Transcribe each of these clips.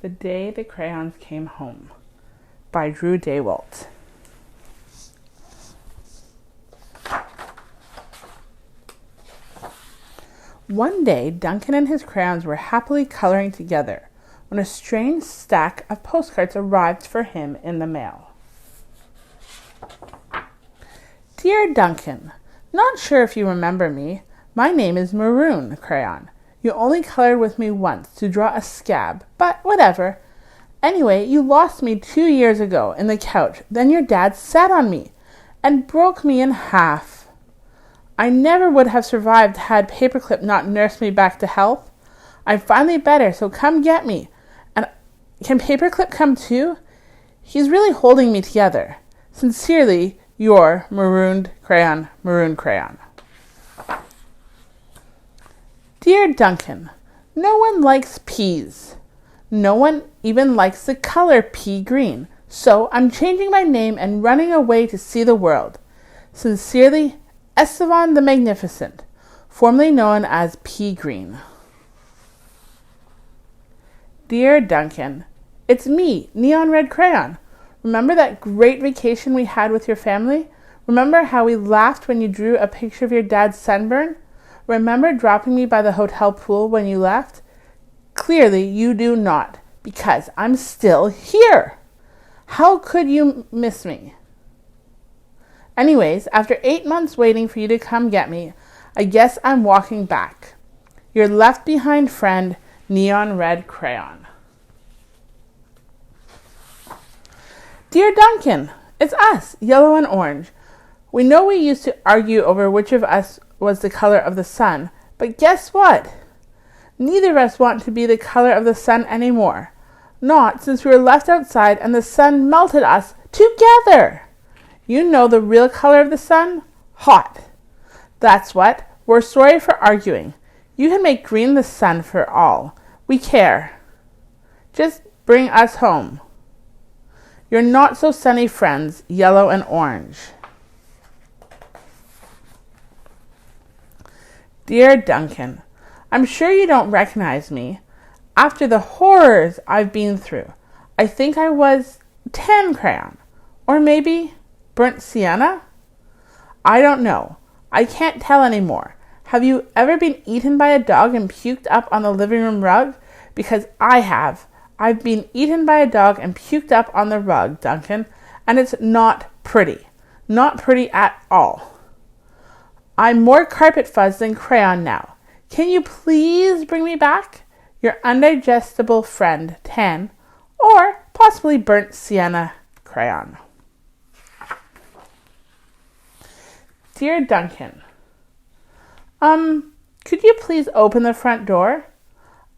The Day the Crayons Came Home by Daywalt. One day, Duncan and his crayons were happily coloring together when a strange stack of postcards arrived for him in the mail. Dear Duncan, not sure if you remember me. My name is Maroon Crayon. You only colored with me once to draw a scab, but whatever. Anyway, you lost me 2 years ago in the couch. Then your dad sat on me and broke me in half. I never would have survived had Paperclip not nursed me back to health. I'm finally better, so come get me. And can Paperclip come too? He's really holding me together. Sincerely, your Maroon Crayon. Dear Duncan, no one likes peas. No one even likes the color pea green. So I'm changing my name and running away to see the world. Sincerely, Esteban the Magnificent, formerly known as Pea Green. Dear Duncan, it's me, Neon Red Crayon. Remember that great vacation we had with your family? Remember how we laughed when you drew a picture of your dad's sunburn? Remember dropping me by the hotel pool when you left? Clearly you do not, because I'm still here. How could you miss me? Anyways, after 8 months waiting for you to come get me, I guess I'm walking back. Your left behind friend, Neon Red Crayon. Dear Duncan, it's us, Yellow and Orange. We know we used to argue over which of us was the color of the sun, but guess what? Neither of us want to be the color of the sun anymore. Not since we were left outside and the sun melted us together. You know the real color of the sun? Hot. That's what. We're sorry for arguing. You can make green the sun for all we care. Just bring us home. Your not so sunny friends, Yellow and Orange. Dear Duncan, I'm sure you don't recognize me. After the horrors I've been through, I think I was tan crayon. Or maybe burnt sienna? I don't know. I can't tell anymore. Have you ever been eaten by a dog and puked up on the living room rug? Because I have. I've been eaten by a dog and puked up on the rug, Duncan, and it's not pretty. Not pretty at all. I'm more carpet fuzz than crayon now. Can you please bring me back? Your undigestible friend, Tan, or possibly burnt sienna crayon. Dear Duncan, could you please open the front door?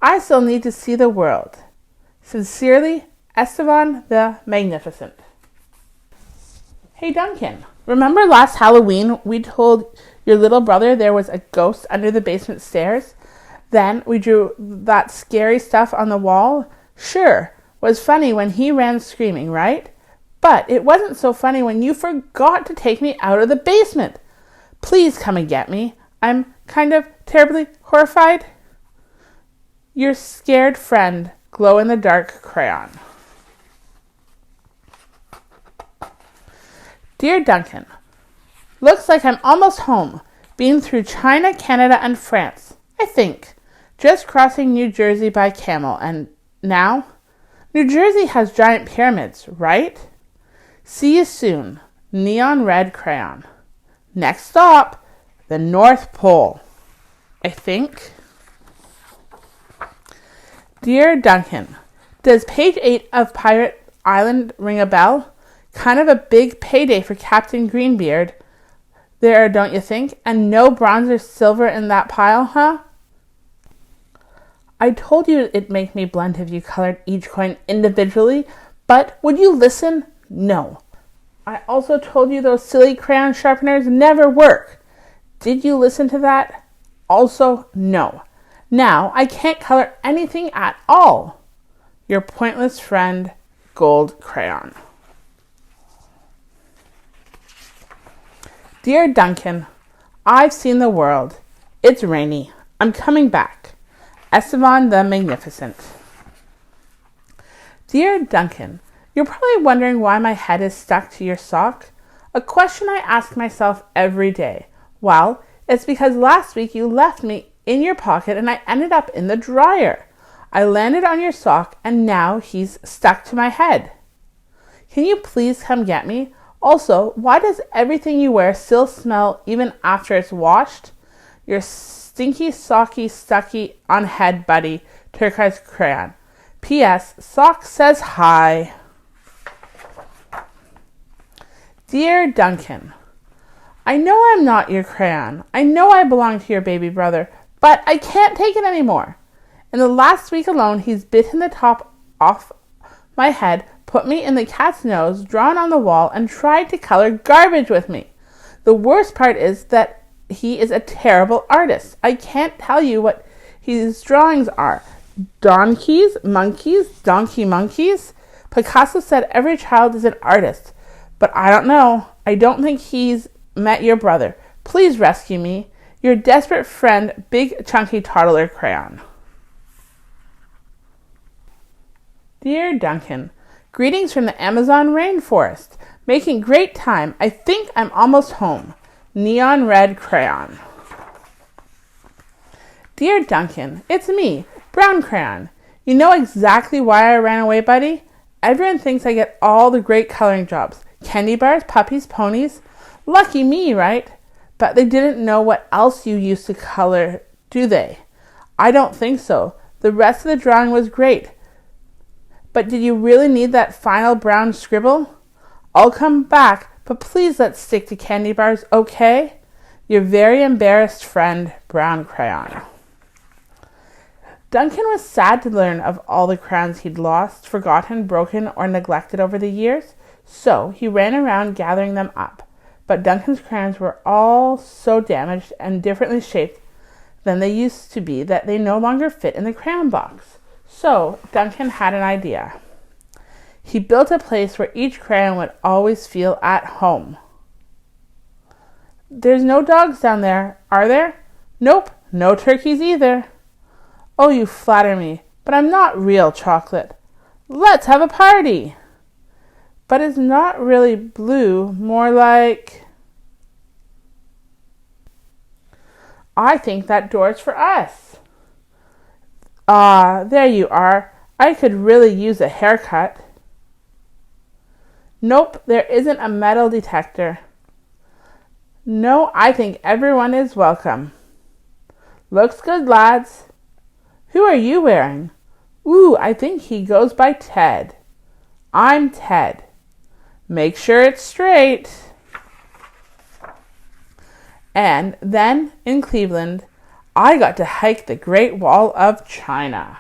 I still need to see the world. Sincerely, Esteban the Magnificent. Hey Duncan, remember last Halloween we told your little brother there was a ghost under the basement stairs? Then we drew that scary stuff on the wall? Sure, was funny when he ran screaming, right? But it wasn't so funny when you forgot to take me out of the basement. Please come and get me. I'm kind of terribly horrified. Your scared friend, glow-in-the-dark crayon. Dear Duncan, looks like I'm almost home. Been through China, Canada, and France, I think. Just crossing New Jersey by camel, and now? New Jersey has giant pyramids, right? See you soon, Neon Red Crayon. Next stop, the North Pole, I think. Dear Duncan, does page 8 of Pirate Island ring a bell? Kind of a big payday for Captain Greenbeard there, don't you think? And no bronze or silver in that pile, huh? I told you it'd make me blunt if you colored each coin individually, but would you listen? No. I also told you those silly crayon sharpeners never work. Did you listen to that? Also, no. Now I can't color anything at all. Your pointless friend, Gold Crayon. Dear Duncan, I've seen the world. It's rainy. I'm coming back. Esteban the Magnificent. Dear Duncan, you're probably wondering why my head is stuck to your sock. A question I ask myself every day. Well, it's because last week you left me in your pocket and I ended up in the dryer. I landed on your sock and now he's stuck to my head. Can you please come get me? Also, why does everything you wear still smell even after it's washed? Your stinky, socky, stucky on head buddy, turquoise crayon. P.S. Sock says hi. Dear Duncan, I know I'm not your crayon. I know I belong to your baby brother, but I can't take it anymore. In the last week alone, he's bitten the top off my head, put me in the cat's nose, drawn on the wall, and tried to color garbage with me. The worst part is that he is a terrible artist. I can't tell you what his drawings are. Donkeys, monkeys, donkey monkeys. Picasso said every child is an artist, but I don't know. I don't think he's met your brother. Please rescue me. Your desperate friend, Big Chunky Toddler Crayon. Dear Duncan, greetings from the Amazon rainforest. Making great time. I think I'm almost home. Neon Red Crayon. Dear Duncan, it's me, Brown Crayon. You know exactly why I ran away, buddy? Everyone thinks I get all the great coloring jobs. Candy bars, puppies, ponies. Lucky me, right? But they didn't know what else you used to color, do they? I don't think so. The rest of the drawing was great. But did you really need that final brown scribble? I'll come back, but please let's stick to candy bars, okay? Your very embarrassed friend, Brown Crayon. Duncan was sad to learn of all the crayons he'd lost, forgotten, broken, or neglected over the years, so he ran around gathering them up. But Duncan's crayons were all so damaged and differently shaped than they used to be that they no longer fit in the crayon box. So Duncan had an idea. He built a place where each crayon would always feel at home. There's no dogs down there, are there? Nope, no turkeys either. Oh, you flatter me, but I'm not real chocolate. Let's have a party. But it's not really blue, more like... I think that door's for us. Ah, there you are. I could really use a haircut. Nope, there isn't a metal detector. No, I think everyone is welcome. Looks good, lads. Who are you wearing? Ooh, I think he goes by Ted. I'm Ted. Make sure it's straight. And then, in Cleveland, I got to hike the Great Wall of China.